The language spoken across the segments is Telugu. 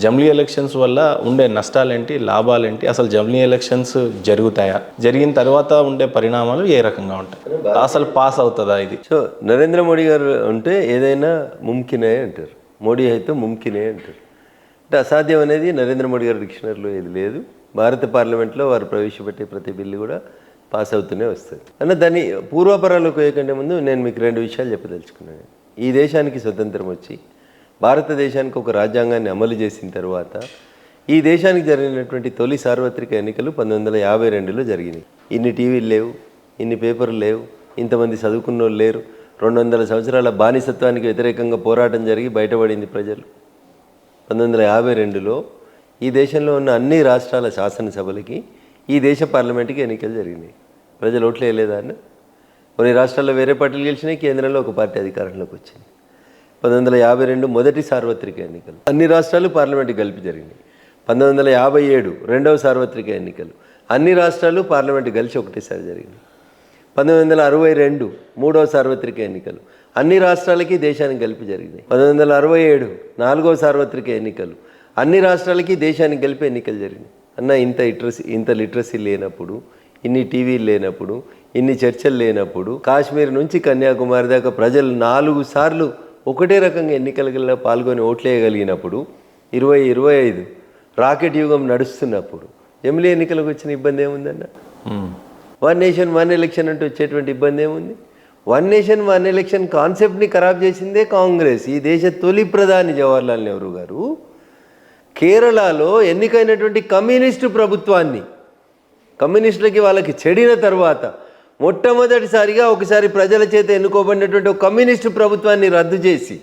జమిలీ ఎలక్షన్స్ వల్ల ఉండే నష్టాలేంటి, లాభాలేంటి, అసలు జమిలీ ఎలక్షన్స్ జరుగుతాయా, జరిగిన తర్వాత ఉండే పరిణామాలు ఏ రకంగా ఉంటాయి, అసలు పాస్ అవుతుందా ఇది? సో నరేంద్ర మోడీ గారు అంటే ఏదైనా ముమ్కినే అంటారు, మోడీ అయితే ముమ్కినే అంటారు. అంటే అసాధ్యం అనేది నరేంద్ర మోడీ గారి డిక్షనరీలో ఏది లేదు. భారత పార్లమెంట్లో వారు ప్రవేశపెట్టే ప్రతి బిల్లు కూడా పాస్ అవుతూనే వస్తుంది. అన్న దాన్ని పూర్వాపరాలకు పోయేకంటే ముందు నేను మీకు 2 విషయాలు చెప్పదలుచుకున్నాను. ఈ దేశానికి స్వతంత్రం వచ్చి భారతదేశానికి ఒక రాజ్యాంగాన్ని అమలు చేసిన తర్వాత ఈ దేశానికి జరిగినటువంటి తొలి సార్వత్రిక ఎన్నికలు 1952లో జరిగినాయి. ఇన్ని టీవీలు లేవు, ఇన్ని పేపర్లు లేవు, ఇంతమంది చదువుకున్న వాళ్ళు లేరు. 200 సంవత్సరాల బానిసత్వానికి వ్యతిరేకంగా పోరాటం జరిగి బయటపడింది ప్రజలు. 1952లో ఈ దేశంలో ఉన్న అన్ని రాష్ట్రాల శాసనసభలకి ఈ దేశ పార్లమెంట్కి ఎన్నికలు జరిగినాయి. ప్రజలు ఓట్లు వేయలేదా అన్న? కొన్ని రాష్ట్రాల్లో వేరే పార్టీలు గెలిచినాయి, కేంద్రంలో ఒక పార్టీ అధికారంలోకి వచ్చింది. 1952 మొదటి సార్వత్రిక ఎన్నికలు అన్ని రాష్ట్రాలు పార్లమెంట్కి కలిపి జరిగినాయి. 1957 రెండవ సార్వత్రిక ఎన్నికలు అన్ని రాష్ట్రాలు పార్లమెంట్ కలిసి ఒకటేసారి జరిగినాయి. 1962 మూడవ సార్వత్రిక ఎన్నికలు అన్ని రాష్ట్రాలకి దేశానికి కలిపి జరిగినాయి. 1967 నాలుగవ సార్వత్రిక ఎన్నికలు అన్ని రాష్ట్రాలకి దేశానికి కలిపి ఎన్నికలు జరిగినాయి. అన్న ఇంత లిటరసీ లేనప్పుడు, ఇన్ని టీవీలు లేనప్పుడు, ఇన్ని చర్చలు లేనప్పుడు, కాశ్మీర్ నుంచి కన్యాకుమారి దాకా ప్రజలు 4 సార్లు ఒకటే రకంగా ఎన్నికలలో పాల్గొని ఓట్లేయగలిగినప్పుడు, 2025 రాకెట్ యుగం నడుస్తున్నప్పుడు జమిలీ ఎన్నికలకు వచ్చిన ఇబ్బంది ఏముందన్న? 1 నేషన్ 1 ఎలక్షన్ అంటూ వచ్చేటువంటి ఇబ్బంది ఏముంది? 1 నేషన్ 1 ఎలక్షన్ కాన్సెప్ట్ని ఖరాబ్ చేసిందే కాంగ్రెస్. ఈ దేశ తొలి ప్రధాని జవహర్లాల్ నెహ్రూ గారు కేరళలో ఎన్నికైనటువంటి కమ్యూనిస్టు ప్రభుత్వాన్ని, కమ్యూనిస్టులకి వాళ్ళకి చెడిన తర్వాత మొట్టమొదటిసారిగా ఒకసారి ప్రజల చేత ఎన్నుకోబడినటువంటి ఒక కమ్యూనిస్టు ప్రభుత్వాన్ని రద్దు చేసి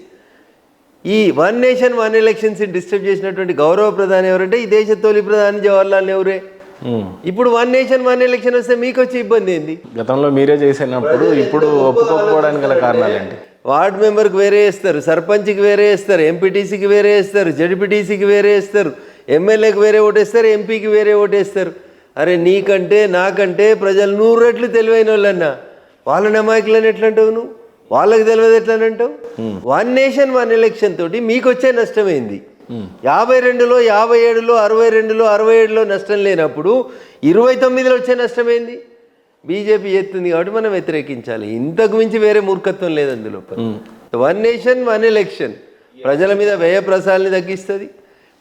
ఈ 1 నేషన్ 1 ఎలక్షన్స్ డిస్టర్బ్ చేసినటువంటి గౌరవ ప్రధాని ఎవరంటే ఈ దేశ తొలి ప్రధాని జవహర్లాల్ నెహ్రూరే. ఇప్పుడు 1 నేషన్ 1 ఎలక్షన్ వస్తే మీకు వచ్చే ఇబ్బంది ఏంది? గతంలో మీరే చేసినప్పుడు ఇప్పుడు ఒప్పుకోకపోవడానికి గల కారణాలు ఏంటి? వార్డు మెంబర్కి వేరే వేస్తారు, సర్పంచ్కి వేరే వేస్తారు, ఎంపీటీసీకి వేరే వేస్తారు, జడ్పీటీసీకి వేరే వేస్తారు, ఎమ్మెల్యేకి వేరే ఓటేస్తారు, ఎంపీకి వేరే ఓటేస్తారు. అరే నీకంటే నాకంటే ప్రజలు 100 రెట్లు తెలివైన వాళ్ళన్నా వాళ్ళని అమాయకులని ఎట్లా అంటావు నువ్వు? వాళ్ళకి తెలియదు ఎట్లా అంటావు? 1 నేషన్ 1 ఎలక్షన్ తోటి మీకు వచ్చే నష్టమైంది 52లో 57లో 62లో 67లో నష్టం లేనప్పుడు 29లో వచ్చే నష్టమైంది. బీజేపీ చేస్తుంది కాబట్టి మనం వ్యతిరేకించాలి. ఇంతకు మించి వేరే మూర్ఖత్వం లేదు అందులో. 1 నేషన్ 1 ఎలక్షన్ ప్రజల మీద వ్యయ ప్రసారాన్ని తగ్గిస్తుంది.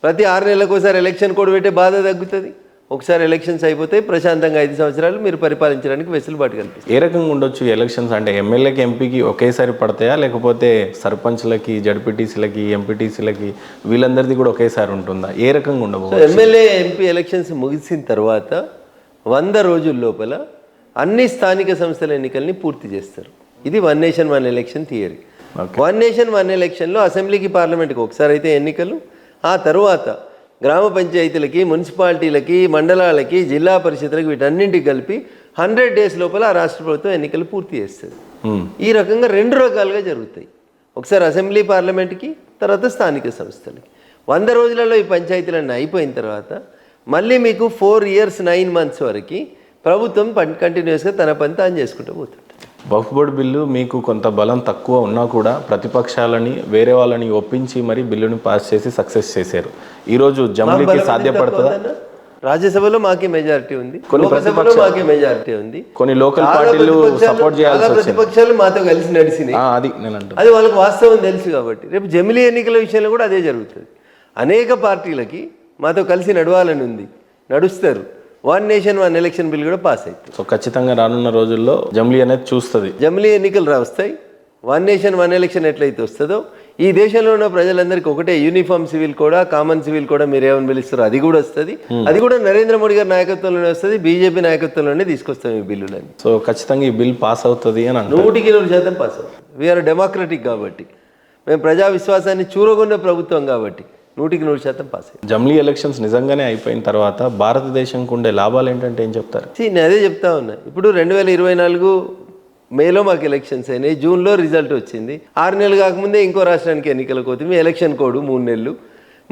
ప్రతి 6 నెలలకు ఒకసారి ఎలక్షన్ కోడ్ పెట్టే బాధ తగ్గుతుంది. ఒకసారి ఎలక్షన్స్ అయిపోతే ప్రశాంతంగా 5 సంవత్సరాలు మీరు పరిపాలించడానికి వెసులుబాటు కల్పిస్తుంది. ఏ రకంగా ఉండొచ్చు ఎలక్షన్స్ అంటే? ఎమ్మెల్యేకి ఎంపీకి ఒకేసారి పడతాయా, లేకపోతే సర్పంచ్లకి జడ్పీటీసీలకి ఎంపీటీసీలకి వీళ్ళందరిది కూడా ఒకేసారి ఉంటుందా? ఏ రకంగా ఉండబోతుంది? ఎమ్మెల్యే ఎంపీ ఎలక్షన్స్ ముగిసిన తర్వాత 100 రోజుల లోపల అన్ని స్థానిక సంస్థల ఎన్నికల్ని పూర్తి చేస్తారు. ఇది 1 నేషన్ 1 ఎలక్షన్ థియరీ. 1 నేషన్ 1 ఎలక్షన్లో అసెంబ్లీకి పార్లమెంట్కి ఒకసారి అయితే ఎన్నికలు, ఆ తర్వాత గ్రామ పంచాయతీలకి, మున్సిపాలిటీలకి, మండలాలకి, జిల్లా పరిషత్లకి వీటన్నింటికి కలిపి 100 days లోపల ఆ రాష్ట్ర ప్రభుత్వం ఎన్నికలు పూర్తి చేస్తుంది. ఈ రకంగా 2 రకాలుగా జరుగుతాయి. ఒకసారి అసెంబ్లీ పార్లమెంట్కి, తర్వాత స్థానిక సంస్థలకి. 100 రోజులలో ఈ పంచాయతీలన్నీ అయిపోయిన తర్వాత మళ్ళీ మీకు 4 years 9 months వరకు ప్రభుత్వం కంటిన్యూస్గా తన పని తాను చేసుకుంటూ పోతుంది. వక్ఫ్ బోర్డు బిల్లు మీకు కొంత బలం తక్కువ ఉన్నా కూడా ప్రతిపక్షాలని వేరే వాళ్ళని ఒప్పించి మరి బిల్లుని పాస్ చేసి సక్సెస్ చేశారు. ఈరోజు జమిలీకి సాధ్యపడుతుందా? రాజ్యసభలో మాకే మెజారిటీ ఉంది, లోక్సభలో మాకే మెజారిటీ ఉంది. కొన్ని లోకల్ పార్టీలు సపోర్ట్ చేయాల్సి వచ్చింది. ప్రతిపక్షాలు మాతో కలిసి నడిచినాయి. అది వాళ్ళకి వాస్తవం తెలుసు కాబట్టి రేపు జమిలీ ఎన్నికల విషయంలో కూడా అదే జరుగుతుంది. అనేక పార్టీలకి మాతో కలిసి నడవాలని ఉంది, నడుస్తారు. 1 నేషన్ 1 ఎలక్షన్ బిల్ కూడా పాస్ అవుతుంది. సో ఖచ్చితంగా రానున్న రోజుల్లో జమిలీ అనేది చూస్తుంది. జమిలీ ఎన్నికలు వస్తాయి. 1 నేషన్ 1 ఎలక్షన్ ఎట్లయితే వస్తుందో ఈ దేశంలో ఉన్న ప్రజలందరికీ ఒకటే యూనిఫామ్ సివిల్ కూడా, కామన్ సివిల్ కూడా మీరు ఏమని పిలుస్తారో అది కూడా వస్తుంది. అది కూడా నరేంద్ర మోడీ గారి నాయకత్వంలోనే వస్తుంది, బీజేపీ నాయకత్వంలోనే తీసుకొస్తాం ఈ బిల్లులని. సో ఖచ్చితంగా ఈ బిల్ పాస్ అవుతుంది అని 100% పాస్ అవుతుంది. వీఆర్ డెమోక్రటిక్ కాబట్టి, మేము ప్రజా విశ్వాసాన్ని చూరగొన్న ప్రభుత్వం కాబట్టి 100% పాస్ అయ్యింది. జమిలీ ఎలక్షన్స్ నిజంగానే అయిపోయిన తర్వాత భారతదేశంకు ఉండే లాభాలు ఏంటంటే ఏం చెప్తారు? నేను అదే చెప్తా ఉన్నా. ఇప్పుడు 2024 మేలో మాకు ఎలక్షన్స్ అయినాయి, జూన్లో రిజల్ట్ వచ్చింది. 6 నెలలు కాకముందే ఇంకో రాష్ట్రానికి ఎన్నికలకు పోతుంది, ఎలక్షన్ కోడ్ 3 నెలలు,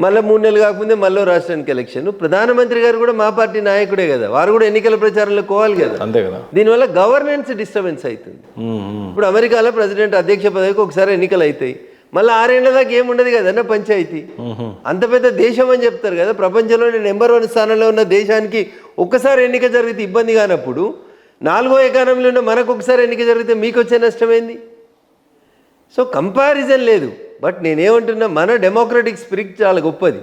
మళ్ళీ 3 నెలలు కాకముందే మళ్ళీ రాష్ట్రానికి ఎలక్షన్. ప్రధానమంత్రి గారు కూడా మా పార్టీ నాయకుడే కదా, వారు కూడా ఎన్నికల ప్రచారంలో పోవాలి కదా. అంతే కదా. దీనివల్ల గవర్నెన్స్ డిస్టర్బెన్స్ అవుతుంది. ఇప్పుడు అమెరికాలో ప్రెసిడెంట్ అధ్యక్ష పదవికి ఒకసారి ఎన్నికలు అవుతాయి, మళ్ళీ 6 ఏళ్ల దాకా ఏముండదు కదన్న పంచాయతీ. అంత పెద్ద దేశం అని చెప్తారు కదా, ప్రపంచంలోనే నెంబర్ 1 స్థానంలో ఉన్న దేశానికి ఒక్కసారి ఎన్నిక జరిగితే ఇబ్బంది కానప్పుడు 4వ ఎకానమీలో ఉన్న మనకు ఒకసారి ఎన్నిక జరిగితే మీకు వచ్చే నష్టమైంది? సో కంపారిజన్ లేదు. బట్ నేనేమంటున్నా, మన డెమోక్రటిక్ స్పిరిట్ చాలా గొప్పది.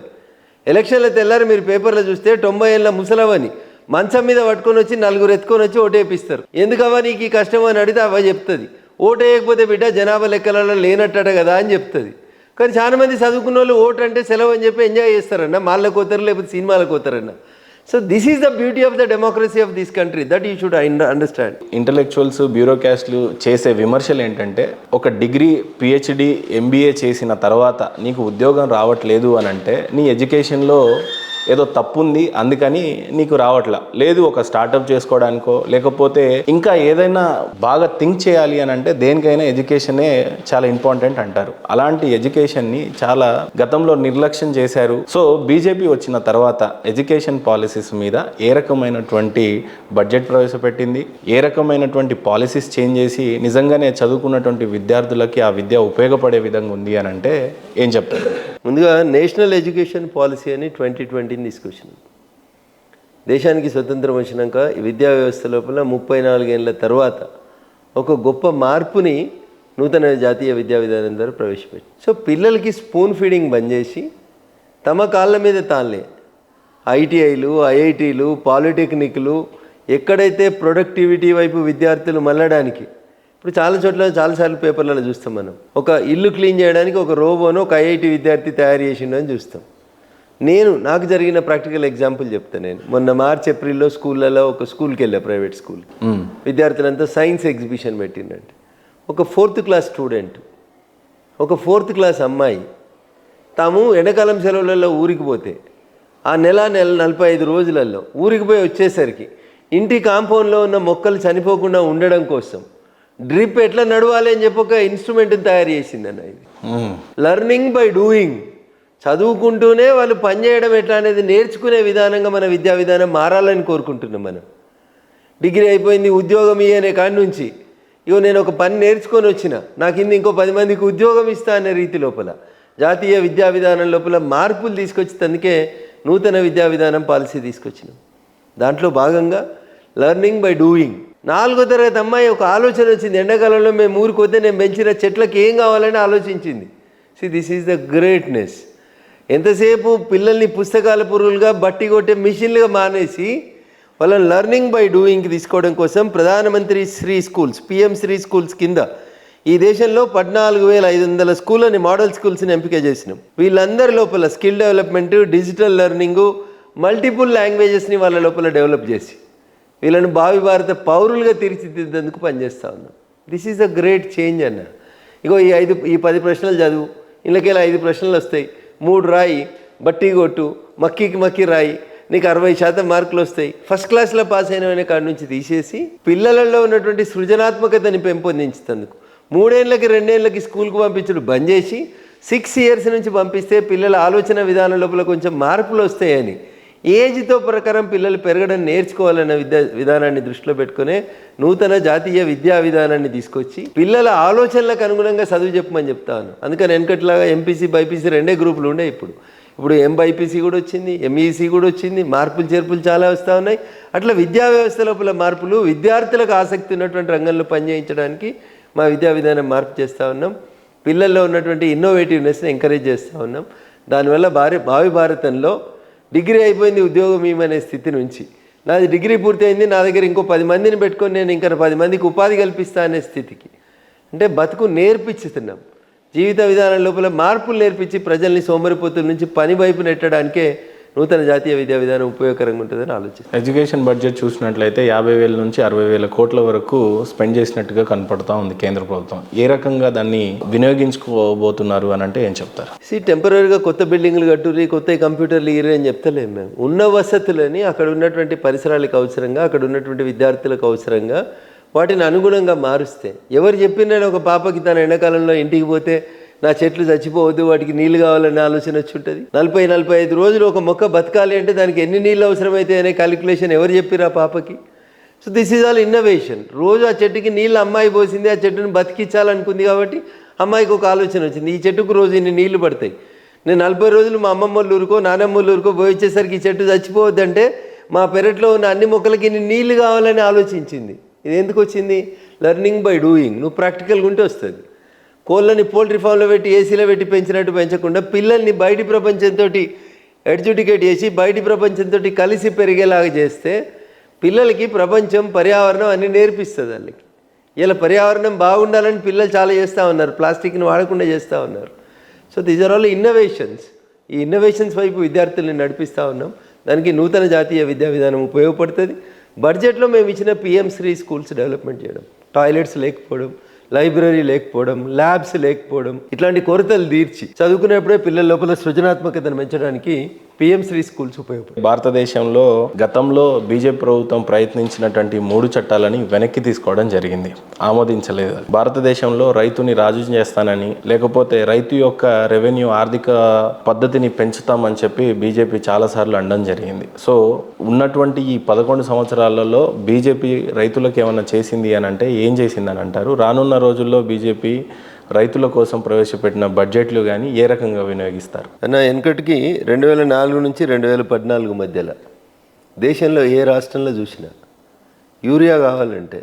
ఎలక్షన్ల తెల్లారి మీరు పేపర్లో చూస్తే 90 ఏళ్ళ ముసలవని మంచం మీద పట్టుకొని వచ్చి 4 ఎత్తుకొని వచ్చి ఓటేపిస్తారు. ఎందుకవ్వా నీకు ఈ కష్టం అని అడిగితే అవ్వ చెప్తుంది, ఓటు వేయకపోతే బిడ్డ జనాభా లెక్కలలో లేనట్టట కదా అని చెప్తుంది. కానీ చాలా మంది చదువుకున్న వాళ్ళు ఓటు అంటే సెలవు అని చెప్పి ఎంజాయ్ చేస్తారన్న, మాళ్ళకు పోతారు లేకపోతే సినిమాలకు పోతారన్న. So this is the beauty of the democracy of this country, that you should understand. Intellectuals, బ్యూరోక్రాట్స్లు చేసే విమర్శలు ఏంటంటే, ఒక డిగ్రీ, పిహెచ్డి, ఎంబీఏ చేసిన తర్వాత నీకు ఉద్యోగం రావట్లేదు అని అంటే నీ ఎడ్యుకేషన్లో ఏదో తప్పు ఉంది, అందుకని నీకు రావట్లా. లేదు, ఒక స్టార్టప్ చేసుకోవడానికో లేకపోతే ఇంకా ఏదైనా బాగా థింక్ చేయాలి అని అంటే దేనికైనా ఎడ్యుకేషనే చాలా ఇంపార్టెంట్ అంటారు. అలాంటి ఎడ్యుకేషన్ని చాలా గతంలో నిర్లక్ష్యం చేశారు. సో బీజేపీ వచ్చిన తర్వాత ఎడ్యుకేషన్ పాలసీస్ మీద ఏ రకమైనటువంటి బడ్జెట్ ప్రవేశపెట్టింది, ఏ రకమైనటువంటి పాలసీస్ చేంజ్ చేసి నిజంగానే చదువుకున్నటువంటి విద్యార్థులకి ఆ విద్య ఉపయోగపడే విధంగా ఉంది అని అంటే ఏం చెప్తారు? ముందుగా నేషనల్ ఎడ్యుకేషన్ పాలసీ అని 2020 తీసుకొచ్చినాం. దేశానికి స్వతంత్రం వచ్చినాక విద్యా వ్యవస్థ లోపల 34 ఏళ్ళ తర్వాత ఒక గొప్ప మార్పుని నూతన జాతీయ విద్యా విధానం ద్వారా ప్రవేశపెట్టి, సో పిల్లలకి స్పూన్ ఫీడింగ్ బంద్ చేసి తమ కాళ్ళ మీద తాళ్ళే ఐటీఐలు, ఐఐటీలు, పాలిటెక్నిక్లు, ఎక్కడైతే ప్రొడక్టివిటీ వైపు విద్యార్థులు మళ్ళడానికి, ఇప్పుడు చాలా చోట్ల చాలాసార్లు పేపర్లలో చూస్తాం మనం, ఒక ఇల్లు క్లీన్ చేయడానికి ఒక రోబోను ఒక ఐఐటి విద్యార్థి తయారు చేసిండు అని చూస్తాం. నాకు జరిగిన ప్రాక్టికల్ ఎగ్జాంపుల్ చెప్తాను. నేను మొన్న మార్చ్, ఏప్రిల్లో స్కూళ్ళలో ఒక స్కూల్కి వెళ్ళా, ప్రైవేట్ స్కూల్. విద్యార్థులంతా సైన్స్ ఎగ్జిబిషన్ పెట్టిందంటే ఒక 4th క్లాస్ స్టూడెంట్, ఒక 4th క్లాస్ అమ్మాయి తాము ఎండాకాలం సెలవులలో ఊరికి పోతే ఆ నెల 45 రోజులలో ఊరికి పోయి వచ్చేసరికి ఇంటి కాంపౌండ్లో ఉన్న మొక్కలు చనిపోకుండా ఉండడం కోసం డ్రిప్ ఎట్లా నడవాలి అని చెప్పి ఒక ఇన్స్ట్రుమెంట్ని తయారు చేసిందన్న. ఇది లెర్నింగ్ బై డూయింగ్, చదువుకుంటూనే వాళ్ళు పనిచేయడం ఎట్లా అనేది నేర్చుకునే విధానంగా మన విద్యా విధానం మారాలని కోరుకుంటున్నాం. మనం డిగ్రీ అయిపోయింది, ఉద్యోగం ఇయ్యనే కాడి నుంచి ఇగో నేను ఒక పని నేర్చుకొని వచ్చిన, నాకు ఇంకో 10 మందికి ఉద్యోగం ఇస్తా అనే రీతి లోపల జాతీయ విద్యా విధానం లోపల మార్పులు తీసుకొచ్చేందుకే నూతన విద్యా విధానం పాలసీ తీసుకొచ్చినాం. దాంట్లో భాగంగా లెర్నింగ్ బై డూయింగ్. 4వ తరగతి అమ్మాయి ఒక ఆలోచన వచ్చింది, ఎండాకాలంలో మేము ఊరికి పోతే నేను పెంచిన చెట్లకి ఏం కావాలని ఆలోచించింది. This is the greatness. ఎంతసేపు పిల్లల్ని పుస్తకాల పురుగులుగా బట్టి కొట్టే మిషన్లుగా మానేసి వాళ్ళని లెర్నింగ్ బై డూయింగ్కి తీసుకోవడం కోసం ప్రధానమంత్రి Shri schools, PM Shri schools కింద ఈ దేశంలో 14,500 స్కూళ్ళని, మోడల్ స్కూల్స్ని ఎంపిక చేసినాం. వీళ్ళందరి లోపల skill development, digital learning, multiple లాంగ్వేజెస్ని వాళ్ళ లోపల డెవలప్ చేసి వీళ్ళని భావి భారత పౌరులుగా తీర్చిదిద్దేందుకు పనిచేస్తూ ఉన్నాం. This is a great change అన్న. ఇగో ఈ 10 ప్రశ్నలు చదువు, ఇళ్ళకెళ్ళి 5 ప్రశ్నలు వస్తాయి, 3 రాయి, బట్టి కొట్టు, మక్కి రాయి, నీకు 60% మార్కులు వస్తాయి. ఫస్ట్ క్లాస్లో పాస్ అయిన కాడి నుంచి తీసేసి పిల్లలలో ఉన్నటువంటి సృజనాత్మకతని పెంపొందించేందుకు 3 ఏళ్ళకి 2 ఏళ్ళకి స్కూల్కి పంపించడం బంద్ చేసి 6 ఇయర్స్ నుంచి పంపిస్తే పిల్లల ఆలోచన విధానం లోపల కొంచెం మార్పులు వస్తాయని, ఏజ్తో ప్రకారం పిల్లలు పెరగడం నేర్చుకోవాలన్న విధానాన్ని దృష్టిలో పెట్టుకునే నూతన జాతీయ విద్యా విధానాన్ని తీసుకొచ్చి పిల్లల ఆలోచనలకు అనుగుణంగా చదువు చెప్పమని చెప్తాను. అందుకని వెనకట్లాగా ఎంపీసీ, బైపీసీ 2 గ్రూపులు ఉండే, ఇప్పుడు ఎంబైపీసీ కూడా వచ్చింది, ఎంఈసీ కూడా వచ్చింది, మార్పులు చేర్పులు చాలా వస్తూ ఉన్నాయి. అట్లా విద్యా వ్యవస్థ లోపల మార్పులు, విద్యార్థులకు ఆసక్తి ఉన్నటువంటి రంగంలో పనిచేయించడానికి మా విద్యా విధానం మార్పు చేస్తూ ఉన్నాం. పిల్లల్లో ఉన్నటువంటి ఇన్నోవేటివ్నెస్ని ఎంకరేజ్ చేస్తూ ఉన్నాం. దానివల్ల భావి భారతంలో డిగ్రీ అయిపోయింది, ఉద్యోగం ఇవ్వమనే స్థితి నుంచి నాది డిగ్రీ పూర్తయింది, నా దగ్గర ఇంకో 10 మందిని పెట్టుకొని నేను ఇంకా 10 మందికి ఉపాధి కల్పిస్తా అనే స్థితికి, అంటే బతుకు నేర్పించుతున్నాం. జీవిత విధానం లోపల మార్పులు నేర్పించి ప్రజల్ని సోమరిపోతుల నుంచి పని వైపు నెట్టడానికే నూతన జాతీయ విద్యా విధానం ఉపయోగకరంగా ఉంటుందని ఆలోచిస్తాను. ఎడ్యుకేషన్ బడ్జెట్ చూసినట్లయితే 50,000 నుంచి 60,000 కోట్ల వరకు స్పెండ్ చేసినట్టుగా కనపడతా ఉంది కేంద్ర ప్రభుత్వం. ఏ రకంగా దాన్ని వినియోగించుకోబోతున్నారు అని అంటే ఏం చెప్తారు? టెంపరీగా కొత్త బిల్డింగ్లు కట్టుర్రి, కొత్త కంప్యూటర్లు ఇయ్యరు అని చెప్తలేము మేము. ఉన్న వసతులని అక్కడ ఉన్నటువంటి పరిసరాలకు అవసరంగా, అక్కడ ఉన్నటువంటి విద్యార్థులకు అవసరంగా వాటిని అనుగుణంగా మారుస్తే, ఎవరు చెప్పినా ఒక పాపకి తన ఎండాకాలంలో ఇంటికి పోతే నా చెట్లు చచ్చిపోవద్దు, వాటికి నీళ్ళు కావాలనే ఆలోచన వచ్చి ఉంటుంది. 40-45 రోజులు ఒక మొక్క బతకాలి అంటే దానికి ఎన్ని నీళ్ళు అవసరమైతే అనే క్యాలిక్యులేషన్ ఎవరు చెప్పిరా పాపకి? So this is all innovation. రోజు ఆ చెట్టుకి నీళ్ళు అమ్మాయి పోసింది, ఆ చెట్టుని బతికించాలనుకుంది కాబట్టి అమ్మాయికి ఒక ఆలోచన వచ్చింది, ఈ చెట్టుకు రోజు ఇన్ని నీళ్లు పడతాయి, నేను 40 రోజులు మా అమ్మమ్మ వాళ్ళ ఊరుకో నానమ్మ వాళ్ళ ఊరుకో పోయి వచ్చేసరికి ఈ చెట్టు చచ్చిపోవద్దంటే మా పెరట్లో ఉన్న అన్ని మొక్కలకి ఇన్ని నీళ్లు కావాలని ఆలోచించింది. ఇది ఎందుకు వచ్చింది? Learning by doing. నువ్వు ప్రాక్టికల్గా ఉంటే వస్తుంది. కోళ్ళని పోల్ట్రీ ఫామ్లో పెట్టి ఏసీలో పెట్టి పెంచినట్టు పెంచకుండా పిల్లల్ని బయటి ప్రపంచంతో ఎడ్యుకేట్ చేసి బయటి ప్రపంచంతో కలిసి పెరిగేలాగా చేస్తే పిల్లలకి ప్రపంచం, పర్యావరణం అన్నీ నేర్పిస్తుంది వాళ్ళకి. ఇలా పర్యావరణం బాగుండాలని పిల్లలు చాలా చేస్తూ ఉన్నారు, ప్లాస్టిక్ని వాడకుండా చేస్తూ ఉన్నారు. So these are all innovations. ఈ ఇన్నోవేషన్స్ వైపు విద్యార్థుల్ని నడిపిస్తూ ఉన్నాం. దానికి నూతన జాతీయ విద్యా విధానం ఉపయోగపడుతుంది. బడ్జెట్లో మేము ఇచ్చిన PM-3 స్కూల్స్ డెవలప్మెంట్ చేయడం, టాయిలెట్స్ లేకపోవడం, లైబ్రరీ లేకపోవడం, ల్యాబ్స్ లేకపోవడం, ఇట్లాంటి కొరతలు తీర్చి చదువుకునేప్పుడే పిల్లల లోపల సృజనాత్మకతను పెంచడానికి PM-3 స్కూల్స్ ఉపయోగపడతాయి. భారతదేశంలో గతంలో బీజేపీ ప్రభుత్వం ప్రయత్నించినటువంటి 3 చట్టాలని వెనక్కి తీసుకోవడం జరిగింది, ఆమోదించలేదు. భారతదేశంలో రైతుని రాజు చేస్తానని, లేకపోతే రైతు యొక్క రెవెన్యూ ఆర్థిక పద్ధతిని పెంచుతామని చెప్పి బీజేపీ చాలాసార్లు అనడం జరిగింది. సో ఉన్నటువంటి ఈ 11 సంవత్సరాలలో బీజేపీ రైతులకు ఏమైనా చేసింది అని అంటే ఏం చేసిందని అంటారు? రానున్న రోజుల్లో బీజేపీ రైతుల కోసం ప్రవేశపెట్టిన బడ్జెట్లు కానీ ఏ రకంగా వినియోగిస్తారు? అన్న, వెనకటికి 2004 నుంచి 2014 మధ్యలో దేశంలో ఏ రాష్ట్రంలో చూసినా యూరియా కావాలంటే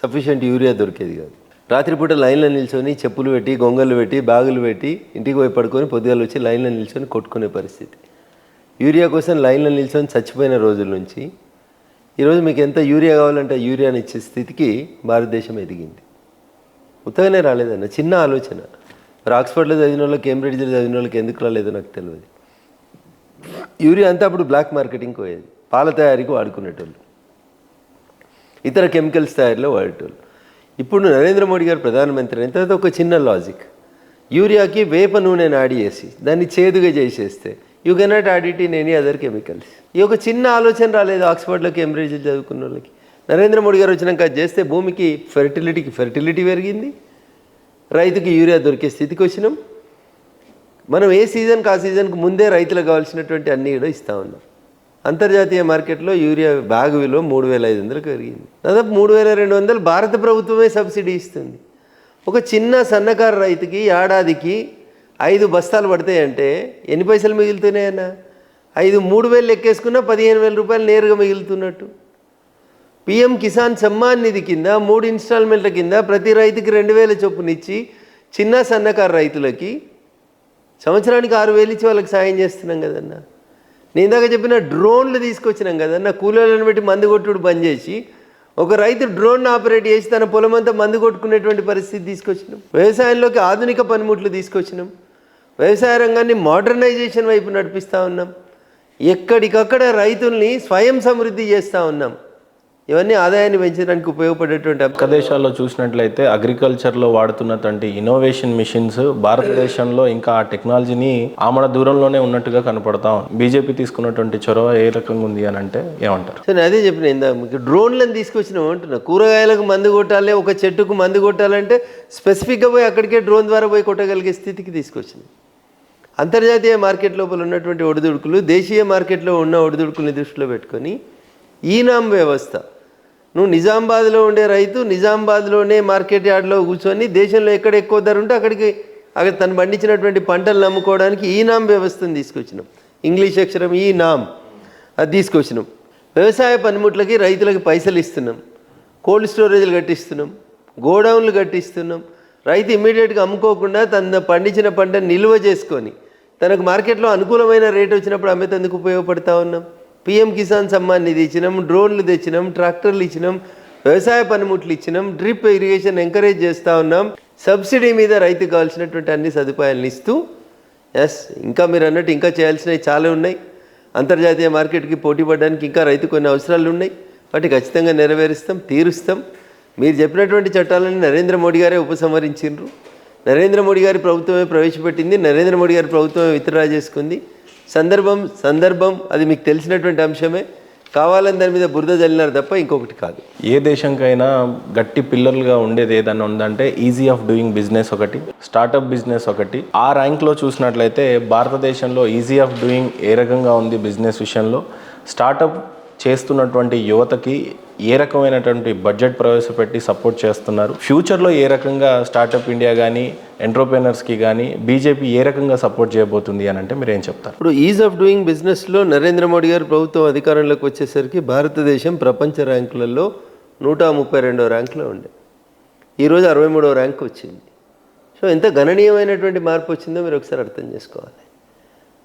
సఫిషియెంట్ యూరియా దొరికేది కాదు. రాత్రిపూట లైన్లో నిల్చొని చెప్పులు పెట్టి, గొంగళ్ళు పెట్టి, బ్యాగులు పెట్టి ఇంటికి పోయి పడుకొని పొద్దుగాలు వచ్చి లైన్లో నిల్చొని కొట్టుకునే పరిస్థితి. యూరియా కోసం లైన్లో నిల్చొని చచ్చిపోయిన రోజుల నుంచి ఈరోజు మీకు ఎంత యూరియా కావాలంటే యూరియాని ఇచ్చే స్థితికి భారతదేశం ఎదిగింది. ఉత్తగానే రాలేదన్న, చిన్న ఆలోచన. మరి ఆక్స్ఫర్డ్లో చదివిన వాళ్ళకి, కేంబ్రిడ్జ్లో చదివిన వాళ్ళకి ఎందుకు రాలేదో నాకు తెలియదు. యూరియా అంతా అప్పుడు బ్లాక్ మార్కెటింగ్కి పోయేది, పాల తయారీకి వాడుకునేటోళ్ళు, ఇతర కెమికల్స్ తయారీలో వాడేటోళ్ళు. ఇప్పుడు నరేంద్ర మోడీ గారు ప్రధానమంత్రి అయిన తర్వాత ఒక చిన్న లాజిక్, యూరియాకి వేప నూనెని యాడ్ చేసి దాన్ని చేదుగా చేసేస్తే you cannot add it in any other chemicals. ఈ ఒక చిన్న ఆలోచన రాలేదు ఆక్స్ఫర్డ్లో, కేంబ్రిడ్జ్లో చదువుకున్న వాళ్ళకి. నరేంద్ర మోడీ గారు వచ్చినాక చేస్తే భూమికి ఫెర్టిలిటీ పెరిగింది, రైతుకి యూరియా దొరికే స్థితికి వచ్చినాం. మనం ఏ సీజన్కి ఆ సీజన్కి ముందే రైతులకు కావాల్సినటువంటి అన్నీ కూడా ఇస్తూ ఉన్నాం. అంతర్జాతీయ మార్కెట్లో యూరియా బ్యాగ్ విలువ 3500 పెరిగింది. దాదాపు 3200 భారత ప్రభుత్వమే సబ్సిడీ ఇస్తుంది. ఒక చిన్న సన్నకారు రైతుకి ఏడాదికి 5 బస్తాలు పడతాయంటే ఎన్ని పైసలు మిగులుతున్నాయన్నా? 3000 లెక్కేసుకున్నా 15,000 రూపాయలు నేరుగా మిగులుతున్నట్టు. PM కిసాన్ సమ్మాన్ నిధి కింద 3 ఇన్స్టాల్మెంట్ల కింద ప్రతి రైతుకి 2000 చొప్పునిచ్చి చిన్న సన్నకారు రైతులకి సంవత్సరానికి 6000 ఇచ్చి వాళ్ళకి సాయం చేస్తున్నాం కదన్నా. నేను ఇందాక చెప్పిన డ్రోన్లు తీసుకొచ్చినాం కదన్నా, కూలీలను పెట్టి మందు కొట్టుడు బంద్ చేసి ఒక రైతు డ్రోన్ ఆపరేట్ చేసి తన పొలం అంతా మందు కొట్టుకునేటువంటి పరిస్థితి తీసుకొచ్చినాం. వ్యవసాయంలోకి ఆధునిక పనిముట్లు తీసుకొచ్చినాం. వ్యవసాయ రంగాన్ని మోడర్నైజేషన్ వైపు నడిపిస్తూ ఉన్నాం. ఎక్కడికక్కడ రైతుల్ని స్వయం సమృద్ధి చేస్తూ ఉన్నాం. ఇవన్నీ ఆదాయాన్ని పెంచడానికి ఉపయోగపడేటువంటి. పక్క దేశాల్లో చూసినట్లయితే అగ్రికల్చర్లో వాడుతున్నటువంటి ఇన్నోవేషన్ మిషన్స్ భారతదేశంలో ఇంకా ఆ టెక్నాలజీని ఆమడ దూరంలోనే ఉన్నట్టుగా కనపడతా ఉంది. బీజేపీ తీసుకున్నటువంటి చొరవ ఏ రకంగా ఉంది అని అంటే ఏమంటారు? సరే, అదే చెప్పిన ఇందా మీకు డ్రోన్లను తీసుకొచ్చినాం అంటున్నా. కూరగాయలకు మందు కొట్టాలి, ఒక చెట్టుకు మందు కొట్టాలంటే స్పెసిఫిక్గా పోయి అక్కడికే డ్రోన్ ద్వారా పోయి కొట్టగలిగే స్థితికి తీసుకొచ్చినాం. అంతర్జాతీయ మార్కెట్ లోపల ఉన్నటువంటి ఒడిదుడుకులు, దేశీయ మార్కెట్లో ఉన్న ఒడిదుడుకుల్ని దృష్టిలో పెట్టుకొని ఈనాం వ్యవస్థ, నువ్వు నిజామాబాద్లో ఉండే రైతు నిజామాబాద్లోనే మార్కెట్ యార్డ్లో కూర్చొని దేశంలో ఎక్కడ ఎక్కువ ధర ఉంటే అక్కడ తను పండించినటువంటి పంటలు నమ్ముకోవడానికి ఈనాం వ్యవస్థను తీసుకొచ్చినాం. ఇంగ్లీష్ అక్షరం ఈనాం, అది తీసుకొచ్చినాం. వ్యవసాయ పనిముట్లకి రైతులకి పైసలు ఇస్తున్నాం, కోల్డ్ స్టోరేజ్లు కట్టిస్తున్నాం, గోడౌన్లు కట్టిస్తున్నాం. రైతు ఇమ్మీడియట్గా అమ్ముకోకుండా తన పండించిన పంటను నిల్వ చేసుకొని తనకు మార్కెట్లో అనుకూలమైన రేటు వచ్చినప్పుడు అమ్మేందుకు ఉపయోగపడతా ఉన్నాం. PM కిసాన్ సమ్మాన్ నిధి ఇచ్చినాం, డ్రోన్లు తెచ్చినాం, ట్రాక్టర్లు ఇచ్చినాం, వ్యవసాయ పనిముట్లు ఇచ్చినాం, డ్రిప్ ఇరిగేషన్ ఎంకరేజ్ చేస్తూ ఉన్నాం. సబ్సిడీ మీద రైతుకు కావాల్సినటువంటి అన్ని సదుపాయాలను ఇస్తూ ఇంకా మీరు అన్నట్టు ఇంకా చేయాల్సినవి చాలా ఉన్నాయి. అంతర్జాతీయ మార్కెట్కి పోటీ పడడానికి ఇంకా రైతు కొన్ని అవసరాలు ఉన్నాయి. వాటి ఖచ్చితంగా నెరవేరుస్తాం, తీరుస్తాం. మీరు చెప్పినటువంటి చట్టాలను నరేంద్ర మోడీ గారే ఉపసంహరించిండ్రు. నరేంద్ర మోడీ గారి ప్రభుత్వమే ప్రవేశపెట్టింది, నరేంద్ర మోడీ గారి ప్రభుత్వమే విత్డ్రా చేసుకుంది. సందర్భం అది మీకు తెలిసినటువంటి అంశమే. కావాలని దాని మీద బురద జల్లినారు తప్ప ఇంకొకటి కాదు. ఏ దేశంకైనా గట్టి పిల్లర్లుగా ఉండేది ఏదన్నా ఉందంటే ఈజీ ఆఫ్ డూయింగ్ బిజినెస్ ఒకటి, స్టార్టప్ బిజినెస్ ఒకటి. ఆ ర్యాంక్లో చూసినట్లయితే భారతదేశంలో ఈజీ ఆఫ్ డూయింగ్ ఏ రకంగా ఉంది బిజినెస్ విషయంలో, స్టార్టప్ చేస్తున్నటువంటి యువతకి ఏ రకమైనటువంటి బడ్జెట్ ప్రవేశపెట్టి సపోర్ట్ చేస్తున్నారు? ఫ్యూచర్లో ఏ రకంగా స్టార్టప్ ఇండియా కానీ ఎంటర్ప్రెనర్స్కి కానీ బీజేపీ ఏ రకంగా సపోర్ట్ చేయబోతుంది అని అంటే మీరు ఏం చెప్తారు? ఇప్పుడు ఈజ్ ఆఫ్ డూయింగ్ బిజినెస్లో నరేంద్ర మోడీ గారు ప్రభుత్వం అధికారంలోకి వచ్చేసరికి భారతదేశం ప్రపంచ ర్యాంకులలో 132వ ర్యాంకులో ఉండే, ఈరోజు 63వ ర్యాంక్ వచ్చింది. సో ఎంత గణనీయమైనటువంటి మార్పు వచ్చిందో మీరు ఒకసారి అర్థం చేసుకోవాలి.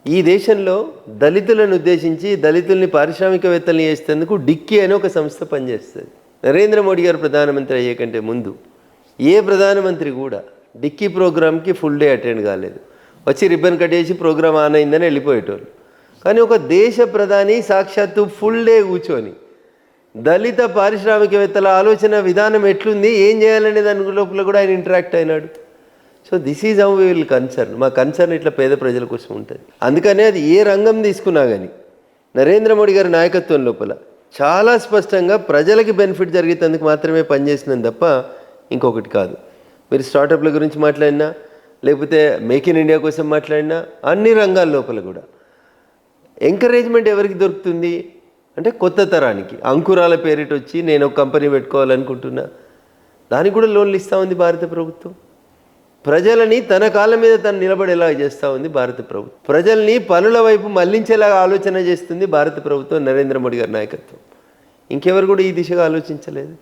ఈ దేశంలో దళితులను ఉద్దేశించి దళితుల్ని పారిశ్రామికవేత్తల్ని చేసేందుకు డిక్కీ అని ఒక సంస్థ పనిచేస్తుంది. నరేంద్ర మోడీ గారు ప్రధానమంత్రి అయ్యే కంటే ముందు ఏ ప్రధానమంత్రి కూడా డిక్కీ ప్రోగ్రామ్కి ఫుల్ డే అటెండ్ కాలేదు. వచ్చి రిబ్బన్ కట్టేసి ప్రోగ్రామ్ ఆన్ అయిందని వెళ్ళిపోయేటోళ్ళు. కానీ ఒక దేశ ప్రధాని సాక్షాత్తు ఫుల్ డే కూర్చొని దళిత పారిశ్రామికవేత్తల ఆలోచన విధానం ఎట్లుంది, ఏం చేయాలనే దాని లోపల కూడా ఆయన ఇంటరాక్ట్ అయినాడు. So this is how we will concern. మా కన్సర్న్ ఇట్లా పేద ప్రజల కోసం ఉంటుంది. అందుకనే అది ఏ రంగం తీసుకున్నా కానీ నరేంద్ర మోడీ గారి నాయకత్వం లోపల చాలా స్పష్టంగా ప్రజలకి బెనిఫిట్ జరిగేందుకు మాత్రమే పనిచేసినాం తప్ప ఇంకొకటి కాదు. మీరు స్టార్టప్ల గురించి మాట్లాడినా లేకపోతే మేక్ ఇన్ ఇండియా కోసం మాట్లాడినా అన్ని రంగాల లోపల కూడా ఎంకరేజ్మెంట్ ఎవరికి దొరుకుతుంది అంటే కొత్త తరానికి అంకురాల పేరిట వచ్చి నేను ఒక కంపెనీ పెట్టుకోవాలనుకుంటున్నా, దానికి కూడా లోన్లు ఇస్తూ ఉంది భారత ప్రభుత్వం. ప్రజలని తన కాళ్ళ మీద తను నిలబడేలా చేస్తూ ఉంది భారత ప్రభుత్వం. ప్రజల్ని పనుల వైపు మళ్లించేలాగా ఆలోచన చేస్తుంది భారత ప్రభుత్వం, నరేంద్ర మోడీ గారి నాయకత్వం. ఇంకెవరు కూడా ఈ దిశగా ఆలోచించలేదు.